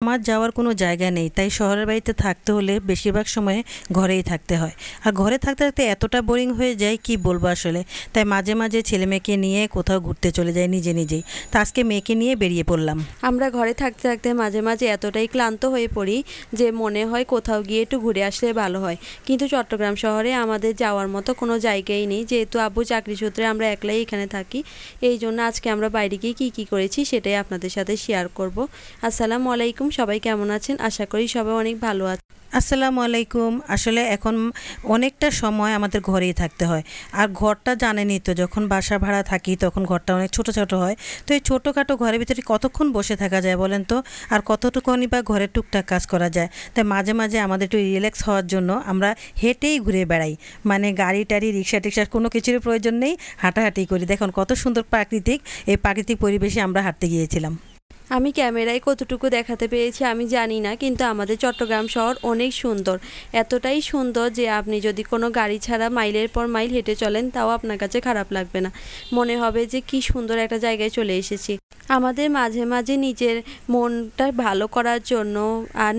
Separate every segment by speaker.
Speaker 1: আমার যাওয়ার কোনো জায়গা নেই, তাই শহরের বাড়িতে থাকতে হলে বেশিরভাগ সময় ঘরেই থাকতে হয়। আর ঘরে থাকতে থাকতে এতটা বোরিং হয়ে যায় কি বলবো আসলে। তাই মাঝে মাঝে ছেলে মেয়েকে নিয়ে কোথাও ঘুরতে চলে যাই নিজে নিজেই। তা আজকে মেয়েকে নিয়ে বেরিয়ে পড়লাম।
Speaker 2: আমরা ঘরে থাকতে থাকতে মাঝে মাঝে এতটাই ক্লান্ত হয়ে পড়ি যে মনে হয় কোথাও গিয়ে একটু ঘুরে আসলে ভালো হয়, কিন্তু চট্টগ্রাম শহরে আমাদের যাওয়ার মতো কোনো জায়গাই নেই। যেহেতু আব্বু চাকরি সূত্রে আমরা একলাই এখানে থাকি, এই জন্য আজকে আমরা বাইরে গিয়ে কী করেছি সেটাই আপনাদের সাথে শেয়ার করব। আসসালামু আলাইকুম, সবাই কেমন আছেন? আশা করি সবাই অনেক ভালো আছে।
Speaker 1: আসসালামু আলাইকুম। আসলে এখন অনেকটা সময় আমাদের ঘরেই থাকতে হয়। আর ঘরটা জানেনই তো, যখন বাসা ভাড়া থাকি তখন ঘরটা অনেক ছোট ছোট হয়। তো এই ছোটোখাটো ঘরের ভিতরে কতক্ষণ বসে থাকা যায় বলেন তো? আর কতটুকুনি বা ঘরের টুকটাক কাজ করা যায়? তাই মাঝে মাঝে আমাদের একটু রিল্যাক্স হওয়ার জন্য আমরা হেঁটেই ঘুরে বেড়াই। মানে গাড়ি টাড়ি রিক্সা টিক্সার কোনো কিছুর প্রয়োজন নেই, হাঁটাহাঁটি করি। দেখুন কত সুন্দর প্রাকৃতিক, এই প্রাকৃতিক পরিবেশে আমরা হাঁটতে গিয়েছিলাম।
Speaker 2: আমি ক্যামেরায় কতটুকু দেখাতে পেরেছি আমি জানি না, কিন্তু আমাদের চট্টগ্রাম শহর অনেক সুন্দর। এতটাই সুন্দর যে আপনি যদি কোনো গাড়ি ছাড়া মাইলের পর মাইল হেঁটে চলেন তাও আপনার কাছে খারাপ লাগবে না, মনে হবে যে কি সুন্দর একটা জায়গায় চলে এসেছি। আমাদের মাঝে মাঝে নিজের মনটা ভালো করার জন্য আর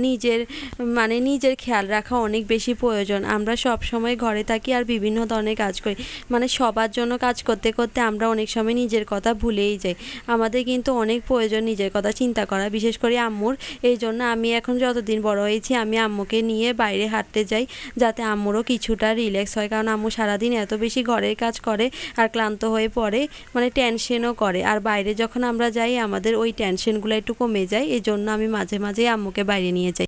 Speaker 2: নিজের খেয়াল রাখা অনেক বেশি প্রয়োজন। আমরা সব সময় ঘরে থাকি আর বিভিন্ন ধরনের কাজ করি, মানে সবার জন্য কাজ করতে করতে আমরা অনেক সময় নিজের কথা ভুলেই যাই। আমাদের কিন্তু অনেক প্রয়োজন নিজের কথা চিন্তা করা, বিশেষ করে আম্মুর। এই জন্য আমি এখন যতদিন বড় হয়েছি আমি আম্মুকে নিয়ে বাইরে হাঁটতে যাই, যাতে আম্মুরও কিছুটা রিল্যাক্স হয়। কারণ আম্মু সারাদিন এত বেশি ঘরের কাজ করে আর ক্লান্ত হয়ে পড়ে, মানে টেনশনও করে। আর বাইরে যখন আমরা যাই আমাদের ওই টেনশনগুলো একটু কমে যায়, এই জন্য আমি মাঝে মাঝে আম্মুকে বাইরে নিয়ে যাই।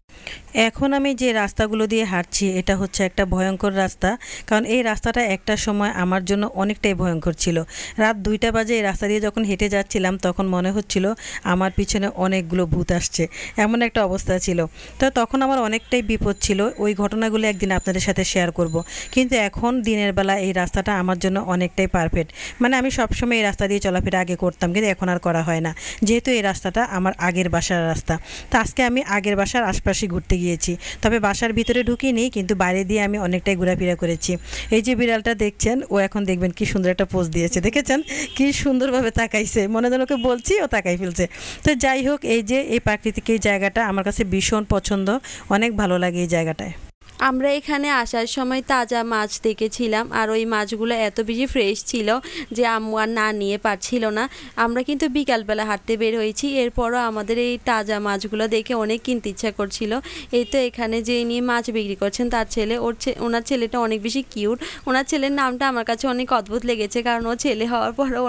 Speaker 1: এখন আমি যে রাস্তাগুলো দিয়ে হাঁটছি এটা হচ্ছে একটা ভয়ঙ্কর রাস্তা। কারণ এই রাস্তাটা একটা সময় আমার জন্য অনেকটাই ভয়ঙ্কর ছিল। রাত 2টা বাজে এই রাস্তা দিয়ে যখন হেঁটে যাচ্ছিলাম তখন মনে হচ্ছিল আমার পিছনে অনেকগুলো ভূত আসছে, এমন একটা অবস্থা ছিল। তো তখন আমার অনেকটাই বিপদ ছিল। ওই ঘটনাগুলো একদিন আপনাদের সাথে শেয়ার করব। কিন্তু এখন দিনের বেলা এই রাস্তাটা আমার জন্য অনেকটাই পারফেক্ট। মানে আমি সবসময় এই রাস্তা দিয়ে চলাফেরা আগে করতাম, কিন্তু এখন আর করা হয় না, যেহেতু এই রাস্তাটা আমার আগের বাসার রাস্তা। তো আজকে আমি আগের বাসার আশপাশে ঘুরতে গিয়েছি, তবে বাসার ভিতরে ঢুকিনি, কিন্তু বাইরে দিয়ে আমি অনেকটাই ঘোরাফেরা করেছি। এই যে বিড়ালটা দেখছেন, ও এখন দেখবেন কি সুন্দর একটা পোজ দিয়েছে, দেখেছেন কি সুন্দরভাবে তাকাইছে, মনে যেন ওকে বলছি ও তাকাই ফেলছে। তো যাই হোক, এই যে এই প্রাকৃতিক এই জায়গাটা আমার কাছে ভীষণ পছন্দ, অনেক ভালো লাগে এই জায়গাটায়।
Speaker 2: আমরা এখানে আসার সময় তাজা মাছ দেখেছিলাম, আর ওই মাছগুলো এত বেশি ফ্রেশ ছিল যে আম্মু আর না নিয়ে পারছিল না। আমরা কিন্তু বিকালবেলা হাঁটতে বের হয়েছি, এরপরও আমাদের এই তাজা মাছগুলো দেখে অনেক কিনতে ইচ্ছা করছিল। এই তো এখানে যে নিয়ে মাছ বিক্রি করছেন তার ছেলে, ওনার ছেলেটা অনেক বেশি কিউট। ওনার ছেলের নামটা আমার কাছে অনেক অদ্ভুত লেগেছে, কারণ ও ছেলে হওয়ার পরও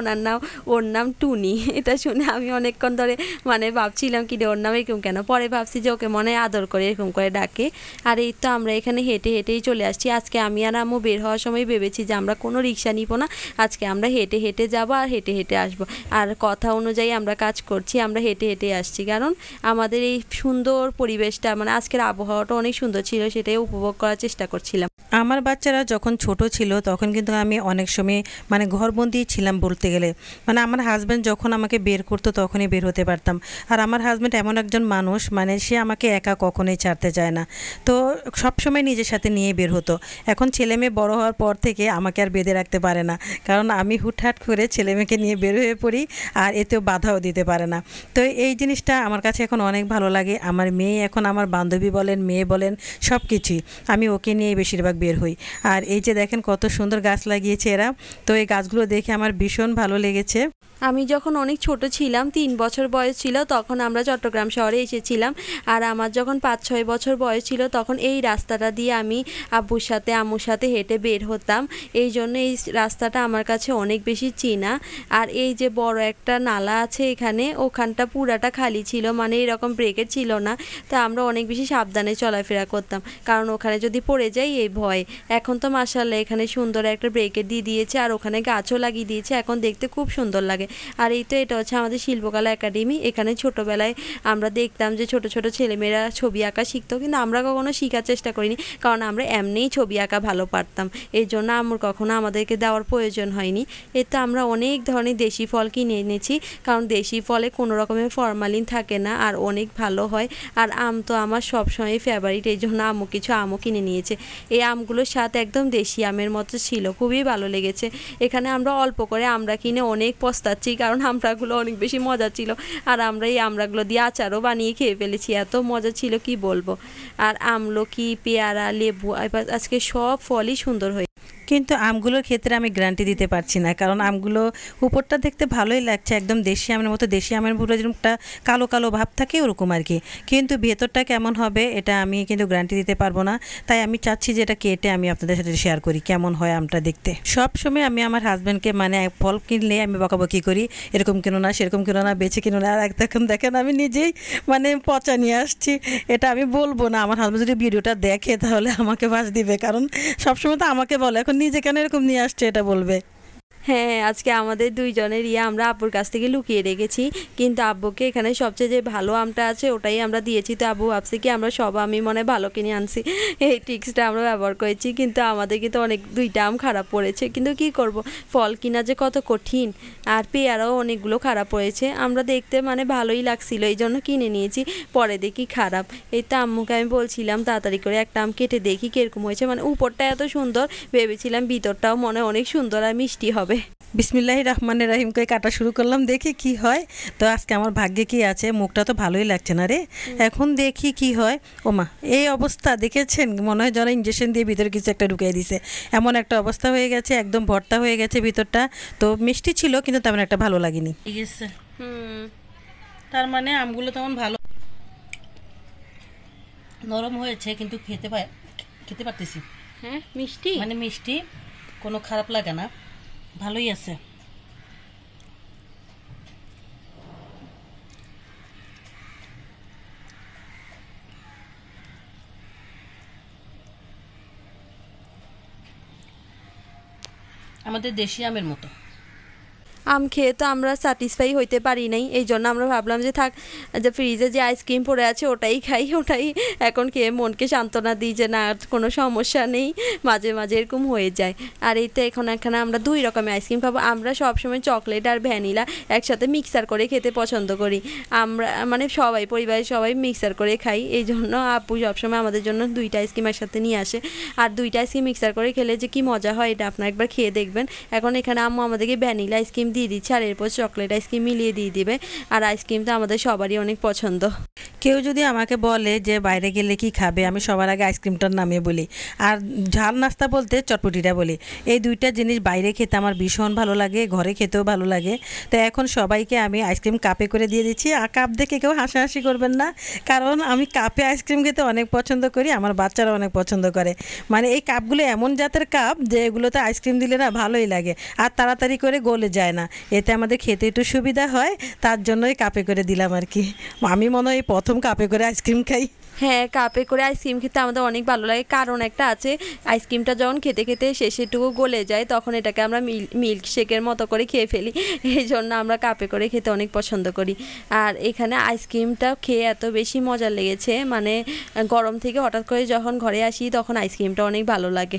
Speaker 2: ওর নাম টুনি। এটা শুনে আমি অনেকক্ষণ ধরে মানে ভাবছিলাম কি রে ওর নাম এরকম কেন, পরে ভাবছি যে ওকে মনে আদর করে এরকম করে ডাকে। আর এই তো আমরা এখানে হেঁটে হেঁটেই চলে আসছি। আজকে আমি আর আম্মু বের হওয়ার সময় ভেবেছি যে আমরা কোনো রিক্সা নিব না, আজকে আমরা হেঁটে হেঁটে যাব আর হেঁটে হেঁটে আসবো। আর কথা অনুযায়ী আমরা কাজ করছি, আমরা হেঁটে হেঁটে আসছি, কারণ আমাদের এই সুন্দর পরিবেশটা, মানে আজকের আবহাওয়াটা অনেক সুন্দর ছিল, সেটাই উপভোগ করার চেষ্টা করছিলাম।
Speaker 1: আমার বাচ্চারা যখন ছোট ছিল তখন কিন্তু আমি অনেক সময় মানে ঘরবন্দি ছিলাম বলতে গেলে। মানে আমার হাজব্যান্ড যখন আমাকে বের করতো তখনই বের হতে পারতাম। আর আমার হাজব্যান্ড এমন একজন মানুষ, মানে সে আমাকে একা কখনোই ছাড়তে চায় না, তো সবসময় নিজের সাথে নিয়ে বের হতো। এখন ছেলে মেয়ে বড় হওয়ার পর থেকে আমাকে আর বেঁধে রাখতে পারে না, কারণ আমি হুটহাট করে ছেলে মেয়েকে নিয়ে বের হয়ে পড়ি, আর এতেও বাধাও দিতে পারে না। তো এই জিনিসটা আমার কাছে এখন অনেক ভালো লাগে। আমার মেয়ে এখন আমার বান্ধবী বলেন, মেয়ে বলেন, সব কিছুই আমি ওকে নিয়ে বেশিরভাগ বের হই। আর এই যে দেখেন কত সুন্দর গাছ লাগিয়েছে এরা, তো এই গাছগুলো দেখে আমার ভীষণ ভালো লেগেছে।
Speaker 2: আমি যখন অনেক ছোট ছিলাম, 3 বছর বয়স ছিল, তখন আমরা চট্টগ্রাম শহরে এসেছিলাম। আর আমার যখন 5-6 বছর বয়স ছিল তখন এই রাস্তাটা দিয়ে আমি আব্বুর সাথে আম্মুর সাথে হেঁটে বের হতাম। এই জন্য এই রাস্তাটা আমার কাছে অনেক বেশি চেনা। আর এই যে বড় একটা নালা আছে এখানে, ওখানটা পুরাটা খালি ছিল, মানে এরকম ব্রেকেট ছিল না। তো আমরা অনেক বেশি সাবধানে চলাফেরা করতাম, কারণ ওখানে যদি পড়ে যাই এই ভয়। এখন তো মাশাআল্লাহ এখানে সুন্দর একটা ব্রেকেট দিয়ে দিয়েছে, আর ওখানে গাছও লাগিয়ে দিয়েছে, এখন দেখতে খুব সুন্দর লাগে। আর এই তো এটা হচ্ছে আমাদের শিল্পকলা একাডেমি। এখানে ছোটোবেলায় আমরা দেখতাম যে ছোট ছোট ছেলেমেয়েরা ছবি আঁকা শিখতো, কিন্তু আমরা কখনো শেখার চেষ্টা করিনি, কারণ আমরা এমনিই ছবি আঁকা ভালো পারতাম, এই জন্য আম্মুর কখনো আমাদেরকে দেওয়ার প্রয়োজন হয়নি। এতে আমরা অনেক ধরনের দেশি ফল কিনে এনেছি, কারণ দেশি ফলে কোনো রকমের ফরমালিন থাকে না আর অনেক ভালো হয়। আর আম তো আমার সবসময় ফেভারিট, এই জন্য আম্মু কিছু আমও কিনে নিয়েছে। এই আমগুলোর স্বাদ একদম দেশি আমের মতো ছিল, খুবই ভালো লেগেছে। এখানে আমরা অল্প করে আমরা কিনে অনেক পস্তাচ্ছি, কারণ আমড়াগুলো অনেক বেশি মজা ছিল, আর আমরা এই আমড়াগুলো দিয়ে আচারও বানিয়ে খেয়ে ফেলেছি, এত মজা ছিল কি বলবো। আর আমলকি, পেয়ারা, লেবু, এবার আজকে সব ফলই সুন্দর হয়েছে।
Speaker 1: কিন্তু আমগুলোর ক্ষেত্রে আমি গ্যারান্টি দিতে পারছি না, কারণ আমগুলো উপরটা দেখতে ভালোই লাগছে, একদম দেশি আমের মতো, দেশি আমের পুরো যেরকমটা কালো কালো ভাব থাকে ওরকম আর কি, কিন্তু ভেতরটা কেমন হবে এটা আমি কিন্তু গ্যারান্টি দিতে পারবো না। তাই আমি চাচ্ছি যে এটা কেটে আমি আপনাদের সাথে শেয়ার করি কেমন হয় আমটা দেখতে। সব সময় আমি আমার হাজব্যান্ডকে মানে ফল কিনলে আমি বকাবকি করি, এরকম কিনো না, সেরকম কিনো না, বেছে কিনো না। আর এখন দেখেন আমি নিজেই মানে পচা নিয়ে আসছি। এটা আমি বলবো না, আমার হাজব্যান্ড যদি ভিডিওটা দেখে তাহলে আমাকে বাস দিবে, কারণ সবসময় তো আমাকে বলে, এখন নিজে কেন এরকম নিয়ে আসছে এটা বলবে।
Speaker 2: হ্যাঁ, আজকে আমাদের দুইজনের আমরা আব্বুর কাছ থেকে লুকিয়ে রেখেছি, কিন্তু আব্বুকে এখানে সবচেয়ে যে ভালো আমটা আছে ওটাই আমরা দিয়েছি। তো আব্বু ভাবছে কি আমরা সব আমি মনে ভালো কিনে আনছি, এই ট্রিক্সটা আমরা ব্যবহার করেছি, কিন্তু আমাদের কিন্তু অনেক দুইটা আম খারাপ পড়েছে। কিন্তু কি করব, ফল কিনা যে কত কঠিন। আর পেয়ারাও অনেকগুলো খারাপ পড়েছে, আমরা দেখতে মানে ভালোই লাগছিল এই জন্য কিনে নিয়েছি, পরে দেখি খারাপ। এই তো আম্মুকে আমি বলছিলাম তাড়াতাড়ি করে একটা আম কেটে দেখি কীরকম হয়েছে, মানে উপরটা এত সুন্দর, ভেবেছিলাম ভিতরটাও মনে অনেক সুন্দর আর মিষ্টি হবে।
Speaker 1: বিসমিল্লাহির রহমানির রহিম করে কাটা শুরু করলাম, দেখি কি হয়। তো আজকে আমার ভাগ্যে কি আছে, মুখটা তো ভালোই লাগছে না রে, এখন দেখি কি হয়। ওমা এই অবস্থা দেখেছেন, মনে হয় যেন ইঞ্জেকশন দিয়ে ভিতরে কিছু একটা ঢুকিয়ে দিছে, এমন একটা অবস্থা হয়ে গেছে, একদম ভর্তা হয়ে গেছে ভিতরটা। তো মিষ্টি ছিল কিন্তু তেমন একটা ভালো লাগেনি। ঠিক আছে, তার মানে আমগুলো তেমন ভালো নরম হয়েছে, কিন্তু খেতে পারতেছি।
Speaker 2: হ্যাঁ মিষ্টি,
Speaker 1: মানে মিষ্টি, কোনো খারাপ লাগে না, ভালোই আছে। আমাদের দেশি আমের মতো।
Speaker 2: আম খেয়ে তো আমরা স্যাটিসফাই হইতে পারি নাই, এই জন্য আমরা ভাবলাম যে থাক, যে ফ্রিজে যে আইসক্রিম পড়ে আছে ওটাই খাই, ওটাই এখন খেয়ে মনকে সান্ত্বনা দিই যে না কোনো সমস্যা নেই, মাঝে মাঝে এরকম হয়ে যায়। আর এই তো এখানে আমরা দুই রকমের আইসক্রিম খাবো। আমরা সবসময় চকলেট আর ভ্যানিলা একসাথে মিক্সার করে খেতে পছন্দ করি, আমরা মানে সবাই পরিবারের সবাই মিক্সার করে খাই, এই জন্য আপু সবসময় আমাদের জন্য দুইটা আইসক্রিম একসাথে নিয়ে আসে। আর দুইটা আইসক্রিম মিক্সার করে খেলে যে কি মজা হয় এটা আপনারা একবার খেয়ে দেখবেন। এখন এখানে আম্মু আমাদেরকে ভ্যানিলা আইসক্রিম দিয়ে দিচ্ছে, আর এরপর চকলেট আইসক্রিম মিলিয়ে দিয়ে দিবে। আর আইসক্রিম তো আমাদের সবারই অনেক পছন্দ।
Speaker 1: কেউ যদি আমাকে বলে যে বাইরে গেলে কি খাবে, আমি সবার আগে আইসক্রিমটার নামে বলি, আর ঝাল নাস্তা বলতে চটপটিটা বলি। এই দুইটা জিনিস বাইরে খেতে আমার ভীষণ ভালো লাগে, ঘরে খেতেও ভালো লাগে। তো এখন সবাইকে আমি আইসক্রিম কাপে করে দিয়ে দিচ্ছি। আর কাপ দেখে কেউ হাসাহাসি করবেন না, কারণ আমি কাপে আইসক্রিম খেতে অনেক পছন্দ করি, আমার বাচ্চারা অনেক পছন্দ করে। মানে এই কাপগুলো এমন জাতের কাপ যে এগুলোতে আইসক্রিম দিলে না ভালোই লাগে, আর তাড়াতাড়ি করে গলে যায় না, এতে আমাদের খেতে একটু সুবিধা হয়, তার জন্যই কাপে করে দিলাম আর কি। আমি মনে হয় প্রথম কাপে করে আইসক্রিম খাই।
Speaker 2: হ্যাঁ, কাপে করে আইসক্রিম খেতে আমাদের অনেক ভালো লাগে, কারণ একটা আছে, আইসক্রিমটা যখন খেতে খেতে শেষেটুকু গলে যায় তখন এটাকে আমরা মিল্ক শেকের মতো করে খেয়ে ফেলি, এই জন্য আমরা কাপে করে খেতে অনেক পছন্দ করি। আর এখানে আইসক্রিমটা খেয়ে এত বেশি মজা লেগেছে, মানে গরম থেকে হঠাৎ করে যখন ঘরে আসি তখন আইসক্রিমটা অনেক ভালো লাগে।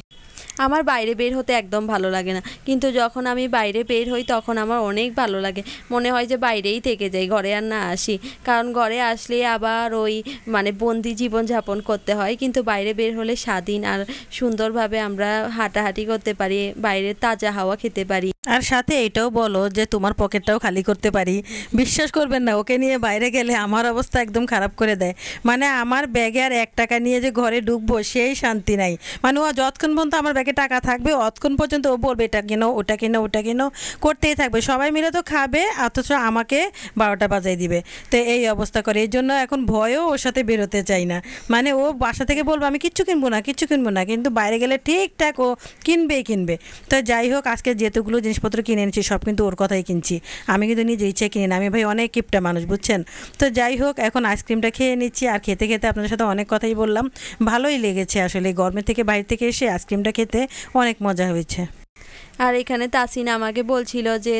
Speaker 2: আমার বাইরে বের হতে একদম ভালো লাগে না, কিন্তু যখন আমি বাইরে বের হই তখন আমার অনেক ভালো লাগে, মনে হয় যে বাইরেই থেকে যাই, ঘরে আর না আসি, কারণ ঘরে আসলে আবার ওই মানে বন্দি জীবনযাপন করতে হয়, কিন্তু বাইরে বের হলে স্বাধীন আর সুন্দরভাবে আমরা হাঁটাহাঁটি করতে পারি, বাইরে তাজা হাওয়া খেতে পারি।
Speaker 1: আর সাথে এটাও বলো যে তোমার পকেটটাও খালি করতে পারি। বিশ্বাস করবেন না, ওকে নিয়ে বাইরে গেলে আমার অবস্থা একদম খারাপ করে দেয়, মানে আমার ব্যাগে আর 1 টাকা নিয়ে যে ঘরে ঢুকবো সেই শান্তি নাই। মানে ও যতক্ষণ পর্যন্ত আমার ব্যাগে টাকা থাকবে অতক্ষণ পর্যন্ত ও বলবে এটা কিনো, ওটা কিনো, ওটা কিনো করতেই থাকবে, সবাই মিলে তো খাবে অথচ আমাকে 12টা বাজাই দিবে। তো এই অবস্থা করে, এই জন্য এখন ভয়ও ওর সাথে বেরোতে চাই না। মানে ও বাসা থেকে বলবো আমি কিচ্ছু কিনবো না, কিচ্ছু কিনবো না, কিন্তু বাইরে গেলে ঠিকঠাক ও কিনবে। তো যাই হোক, আজকে যেতগুলো জিনিসপত্র কিনে এনেছি সব কিন্তু ওর কথাই কিনছি, আমি কিন্তু নিজে ইচ্ছে কিনি না, আমি ভাই অনেক কিপটা মানুষ বুঝছেন। তো যাই হোক, এখন আইসক্রিমটা খেয়ে নিচ্ছি, আর খেতে খেতে আপনাদের সাথে অনেক কথাই বললাম, ভালোই লেগেছে আসলে, গরমের থেকে বাইরে থেকে এসে আইসক্রিমটা খেতে অনেক মজা হয়েছে।
Speaker 2: আর এখানে তাসিন আমাকে বলছিল যে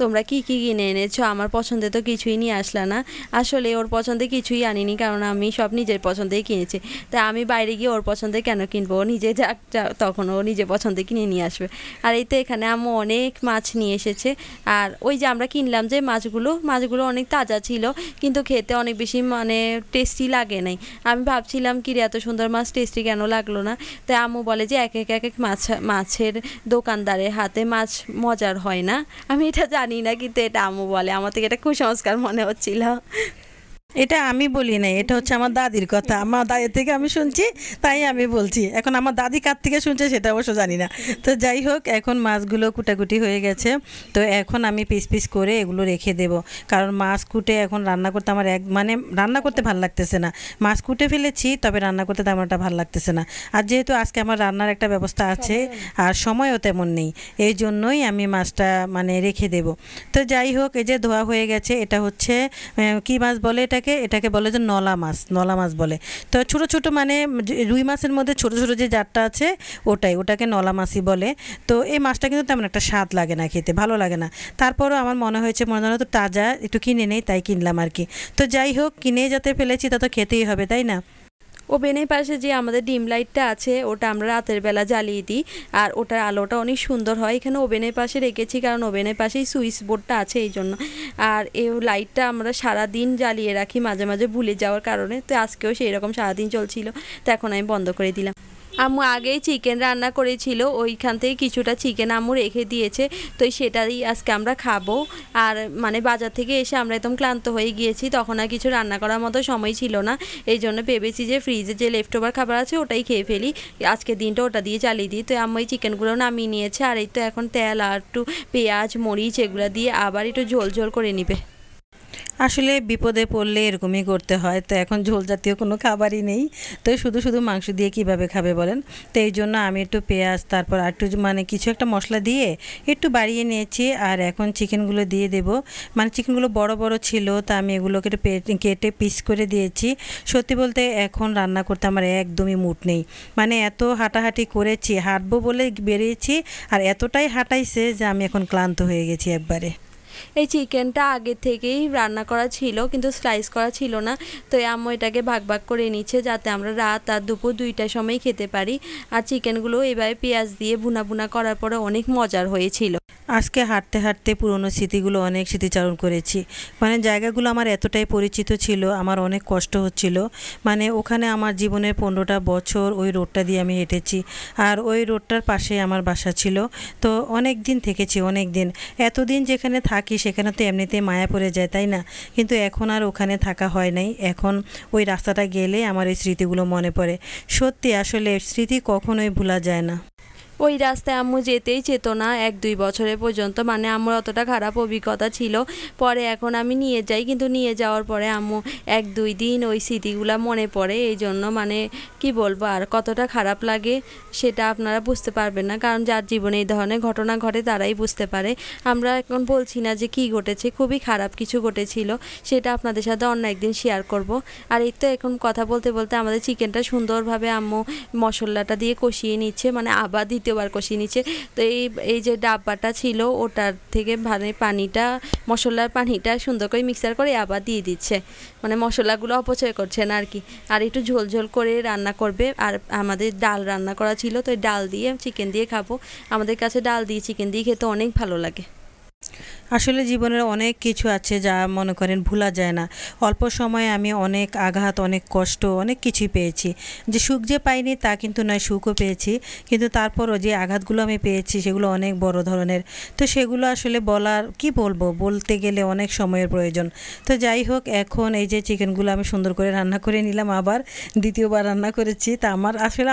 Speaker 2: তোমরা কি কি কিনে এনেছো, আমার পছন্দে তো কিছুই নিয়ে আসলা না। আসলে ওর পছন্দে কিছুই আনিনি, কারণ আমি সব নিজের পছন্দেই কিনেছি। তাই আমি বাইরে গিয়ে ওর পছন্দে কেন কিনবো, ও নিজে যাক তখন ও নিজে পছন্দে কিনে নিয়ে আসবে। আর এই তো এখানে আম্মু অনেক মাছ নিয়ে এসেছে। আর ওই যে আমরা কিনলাম যে মাছগুলো অনেক তাজা ছিল, কিন্তু খেতে অনেক বেশি মানে টেস্টি লাগে নাই। আমি ভাবছিলাম কি রে, এত সুন্দর মাছ টেস্টি কেন লাগলো না। তাই আম্মু বলে যে এক এক মাছের দোকানদারের হাতে মাছ মজার হয় না। আমি এটা জানি না, কিন্তু এটা আম্মু বলে, আমার থেকে এটা কুসংস্কার মনে হচ্ছিল।
Speaker 1: এটা আমি বলি নাই, এটা হচ্ছে আমার দাদির কথা। আমার দাদির থেকে আমি শুনছি, তাই আমি বলছি। এখন আমার দাদি কার থেকে শুনছে সেটা অবশ্য জানি না। তো যাই হোক, এখন মাছগুলো কুটাকুটি হয়ে গেছে। তো এখন আমি পিস পিস করে এগুলো রেখে দেব, কারণ মাছ কুটে এখন রান্না করতে আমার মানে রান্না করতে ভালো লাগতেছে না। মাছ কুটে ফেলেছি, তবে রান্না করতে তেমন একটা ভালো লাগতেছে না। আর যেহেতু আজকে আমার রান্নার একটা ব্যবস্থা আছে আর সময়ও তেমন নেই, এই জন্যই আমি মাছটা মানে রেখে দেব। তো যাই হোক, এই যে ধোয়া হয়ে গেছে, এটা হচ্ছে কি মাছ বলে এটাকে বলে যে নলা মাছ বলে। তো ছোট ছোট মানে রুই মাছের মধ্যে ছোট ছোট যে জাতটা আছে ওটাকে নলা মাছই বলে। তো এই মাছটা কিন্তু তেমন একটা স্বাদ লাগে না, খেতে ভালো লাগে না। তারপরও আমার মনে হয়েছে তো তাজা একটু কিনে নেই, তাই কিনলাম আর কি। তো যাই হোক, কিনে যাতে ফেলেছি তা তো খেতেই হবে, তাই না?
Speaker 2: ওভেনের পাশে যে আমাদের ডিম লাইটটা আছে, ওটা আমরা রাতের বেলা জ্বালিয়ে দিই, আর ওটার আলোটা অনেক সুন্দর হয়। এখানে ওভেনের পাশে রেখেছি, কারণ ওভেনের পাশেই সুইচ বোর্ডটা আছে এই জন্য। আর এই লাইটটা আমরা সারা দিন জ্বালিয়ে রাখি, মাঝে মাঝে ভুলে যাওয়ার কারণে। তো আজকেও সেই রকম সারাদিন চলছিল, তো এখন আমি বন্ধ করে দিলাম। আম্মু আগেই চিকেন রান্না করেছিল, ওইখান থেকে কিছুটা চিকেন আম্মু রেখে দিয়েছে, তো সেটাই আজকে আমরা খাবো। আর মানে বাজার থেকে এসে আমরা একদম ক্লান্ত হয়ে গিয়েছি, তখন আর কিছু রান্না করার মতো সময় ছিল না। এই জন্য ভেবেছি যে ফ্রিজে যে লেফট ওভার খাবার আছে ওটাই খেয়ে ফেলি, আজকের দিনটা ওটা দিয়ে চালিয়ে দিই। তো আম্মু এই চিকেনগুলো নামিয়ে নিয়েছে, আর এই তো এখন তেল আর একটু পেঁয়াজ মরিচ এগুলো দিয়ে আবার একটু ঝোল ঝোল করে নিবে।
Speaker 1: আসলে বিপদে পড়লে এরকমই করতে হয়। তো এখন ঝোল জাতীয় কোনো খাবারই নেই, তো শুধু শুধু মাংস দিয়ে কিভাবে খাবে বলেন। তো এই জন্য আমি একটু পেঁয়াজ, তারপর আর একটু মানে কিছু একটা মশলা দিয়ে একটু বাড়িয়ে নিয়েছি। আর এখন চিকেনগুলো দিয়ে দেব। মানে চিকেনগুলো বড় বড় ছিল, তা আমি এগুলোকে একটু কেটে পিস করে দিয়েছি। সত্যি বলতে এখন রান্না করতে আমার একদমই মুড নেই। মানে এত হাঁটাহাঁটি করেছি, হাঁটবো বলে বেরিয়েছি, আর এতটাই হাঁটাইছে যে আমি এখন ক্লান্ত হয়ে গেছি একবারে।
Speaker 2: এই চিকেনটা আগে থেকেই রান্না করা ছিল, কিন্তু স্লাইস করা ছিল না। তো আম্মু এটাকে ভাগ ভাগ করে নিচ্ছে, যাতে আমরা রাত আর দুপুর দুইটার সময় খেতে পারি। আর চিকেনগুলো এভাবে পেঁয়াজ দিয়ে ভুনা ভুনা করার পরে অনেক মজার হয়েছিল।
Speaker 1: আজকে হাঁটতে হাঁটতে পুরনো স্মৃতিগুলো অনেক স্মৃতিচারণ করেছি। মানে জায়গাগুলো আমার এতটাই পরিচিত ছিল, আমার অনেক কষ্ট হচ্ছিল। মানে ওখানে আমার জীবনের 15টা বছর ওই রোডটা দিয়ে আমি হেঁটেছি, আর ওই রোডটার পাশে আমার বাসা ছিল। তো অনেক দিন থেকেছি, অনেক দিন। এতদিন যেখানে থাকি সেখানে তো এমনিতেই মায়া পড়ে যায়, তাই না? কিন্তু এখন আর ওখানে থাকা হয় নাই। এখন ওই রাস্তাটা গেলে আমার এই স্মৃতিগুলো মনে পড়ে। সত্যি, আসলে স্মৃতি কখনোই ভোলা যায় না।
Speaker 2: ওই রাস্তায় আম্মু যেতেই যেত না 1-2 বছরের পর্যন্ত, মানে আম্মুর অতটা খারাপ অভিজ্ঞতা ছিল। পরে এখন আমি নিয়ে যাই, কিন্তু নিয়ে যাওয়ার পরে আম্মু 1-2 দিন ওই স্মৃতিগুলো মনে পড়ে। এই জন্য মানে কি বলবো আর, কতটা খারাপ লাগে সেটা আপনারা বুঝতে পারবেন না, কারণ যার জীবনে এই ধরনের ঘটনা ঘটে তারাই বুঝতে পারে। আমরা এখন বলছি না যে কি ঘটেছে, খুবই খারাপ কিছু ঘটেছিল, সেটা আপনাদের সাথে অন্য একদিন শেয়ার করব। আর এই তো এখন কথা বলতে বলতে আমাদের চিকেনটা সুন্দরভাবে আম্মু মশলাটা দিয়ে কষিয়ে নিচ্ছে, মানে আবার দ্বিতীয়বার কষিয়ে নিচ্ছে। তো এই যে ডাব্বাটা ছিল ওটার থেকে মানে পানিটা, মশলার পানিটা সুন্দর করে মিক্সার করে আবার দিয়ে দিচ্ছে, মানে মশলাগুলো অপচয় করছে না আর কি। আর একটু ঝোল ঝোল করে রান্না করবে। আর আমাদের ডাল রান্না করা ছিল, তো ডাল দিয়ে চিকেন দিয়ে খাবো। আমাদের কাছে ডাল দিয়ে চিকেন দিয়ে খেতে অনেক ভালো লাগে।
Speaker 1: আসলে জীবনের অনেক কিছু আছে যা মনে করেন ভোলা যায় না। অল্প সময়ে আমি অনেক আঘাত, অনেক কষ্ট, অনেক কিছুই পেয়েছি। যে সুখ যে পাইনি তা কিন্তু নয়, সুখও পেয়েছি, কিন্তু তারপরও যে আঘাতগুলো আমি পেয়েছি সেগুলো অনেক বড় ধরনের। তো সেগুলো আসলে বলার কি বলবো, বলতে গেলে অনেক সময়ের প্রয়োজন। তো যাই হোক, এখন এই যে চিকেনগুলো আমি সুন্দর করে রান্না করে নিলাম, আবার দ্বিতীয়বার রান্না করেছি। তা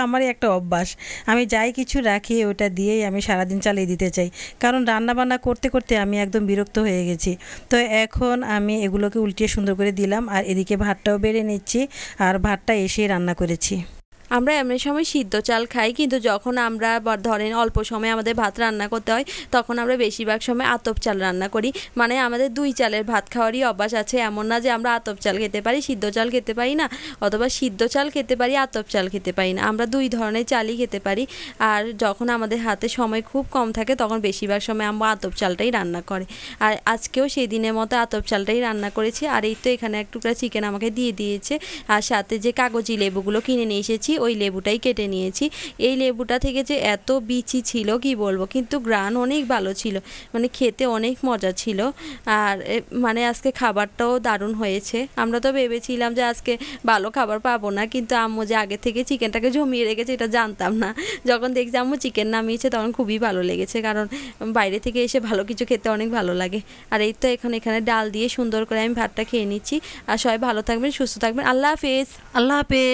Speaker 1: আমারই একটা অভ্যাস, আমি যাই কিছু রাখি ওটা দিয়েই আমি সারাদিন চালিয়ে দিতে চাই, কারণ রান্না বান্না করতে করতে আমি একদম বিরক্ত হয়ে গেছি। তো এখন আমি এগুলোকে উল্টিয়ে সুন্দর করে দিলাম, আর এদিকে ভাতটাও বেড়ে নিচ্ছি, আর ভাতটা এসেই রান্না করেছি।
Speaker 2: আমরা এমনি সময় সিদ্ধ চাল খাই, কিন্তু যখন আমরা ধরেন অল্প সময় আমাদের ভাত রান্না করতে হয় তখন আমরা বেশিরভাগ সময় আতপ চাল রান্না করি। মানে আমাদের দুই চালের ভাত খাওয়ারই অভ্যাস আছে, এমন না যে আমরা আতপ চাল খেতে পারি সিদ্ধ চাল খেতে পারি না, অথবা সিদ্ধ চাল খেতে পারি আতপ চাল খেতে পারি না, আমরা দুই ধরনের চালই খেতে পারি। আর যখন আমাদের হাতে সময় খুব কম থাকে তখন বেশিরভাগ সময় আমরা আতপ চালটাই রান্না করে। আর আজকেও সেই দিনের মতো আতপ চালটাই রান্না করেছি। আর এই তো এখানে এক টুকরা চিকেন আমাকে দিয়ে দিয়েছে, আর সাথে যে কাগজি লেবুগুলো কিনে নিয়ে এসেছি ওই লেবুটাই কেটে নিয়েছি। এই লেবুটা থেকে যে এত বিচি ছিল কি বলবো, কিন্তু গ্রান অনেক ভালো ছিল, মানে খেতে অনেক মজা ছিল। আর মানে আজকে খাবারটাও দারুণ হয়েছে। আমরা তো ভেবেছিলাম যে আজকে ভালো খাবার পাবো না, কিন্তু আম্মু যে আগে থেকে চিকেনটাকে জমিয়ে রেখেছে এটা জানতাম না। যখন দেখছি আম্মু চিকেন নামিয়েছে তখন খুবই ভালো লেগেছে, কারণ বাইরে থেকে এসে ভালো কিছু খেতে অনেক ভালো লাগে। আর এই তো এখানে ডাল দিয়ে সুন্দর করে আমি ভাতটা খেয়ে নিচ্ছি। আর সবাই ভালো থাকবেন, সুস্থ থাকবেন। আল্লাহ হাফেজ।
Speaker 1: আল্লাহ হাফেজ।